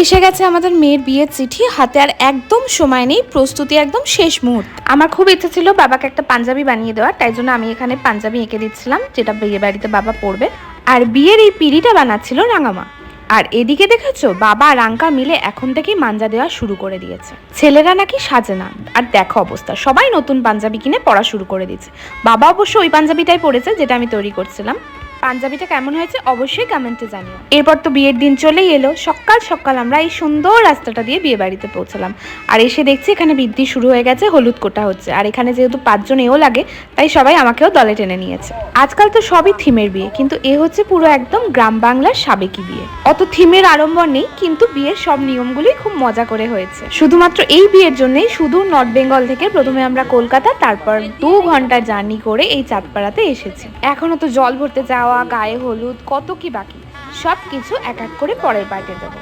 এসে গেছে আমাদের মেয়ের বিয়ের চিঠি, হাতে আর একদম সময় নেই, প্রস্তুতি একদম শেষ মুহূর্ত। আমার খুব ইচ্ছে ছিল বাবাকে একটা পাঞ্জাবি বানিয়ে দেওয়ার, তাই জন্য আমি এখানে পাঞ্জাবি এঁকে দিচ্ছিলাম, যেটা বিয়ে বাড়িতে বাবা পরবে। আর বিয়ের এই পিড়িটা বানাচ্ছিল রাঙামা। আর এদিকে দেখেছো, বাবা আর আঙ্কা মিলে এখন থেকেই মাঞ্জা দেওয়া শুরু করে দিয়েছে। ছেলেরা নাকি সাজে না, আর দেখো অবস্থা, সবাই নতুন পাঞ্জাবি কিনে পরা শুরু করে দিচ্ছে। বাবা অবশ্য ওই পাঞ্জাবিটাই পরেছে যেটা আমি তৈরি করছিলাম। পাঞ্জাবিটা কেমন হয়েছে অবশ্যই কমেন্টে জানিও। এরপর তো বিয়ের দিন চলেই এলো। সকাল সকাল আমরা এই সুন্দর রাস্তাটা দিয়ে বিয়ে বাড়িতে পৌঁছালাম। আর এসে দেখছি এখানে বৃদ্ধি শুরু হয়ে গেছে, হলুদ কোটা হচ্ছে। আর এখানে যেহেতু 5 জন এও লাগে, তাই সবাই আমাকেও দলে টেনে নিয়েছে। আজকাল তো সবই থিমের বিয়ে, কিন্তু এ হচ্ছে পুরো একদম গ্রাম বাংলার সাবেকি বিয়ে। অত থিমের আড়ম্বর নেই, কিন্তু বিয়ের সব নিয়মগুলি খুব মজা করে হয়েছে। শুধুমাত্র এই বিয়ের জন্যই সুদূর নর্থ বেঙ্গল থেকে প্রথমে আমরা কলকাতা, তারপর 2 ঘন্টা জার্নি করে এই চাঁদপাড়াতে এসেছি। এখনো তো জল ভরতে যাওয়া, গায়ে হলুদ, কত কি বাকি, সব কিছু এক এক করে পরের পার্টে দেবো।